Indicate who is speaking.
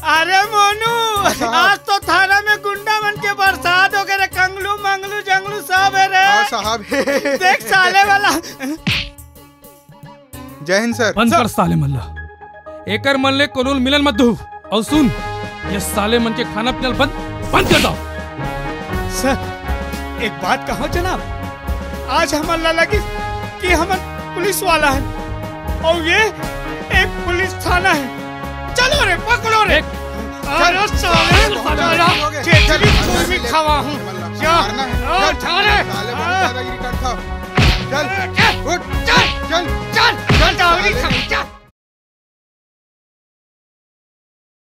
Speaker 1: अरे मोनू, आज तो थाना में गुंडा मन के बरसात हो गए, कंगलू मंगलू जंगलू सब है रे।
Speaker 2: साहब
Speaker 1: देख साले वाला।
Speaker 2: जय हिंद सर।
Speaker 3: बंद कर साले मल्ला, एकर मन ले कोनूल मिलन मत दो। और सुन, ये साले मन के खाना पीना बंद कर दो।
Speaker 1: सर एक बात कहो जनाब, आज हमारा लगी कि हम पुलिस वाला है और ये एक पुलिस थाना है। चलो रे पकड़ो रे। अरे साले चेचरी चूरमी खावा हूँ।
Speaker 2: चल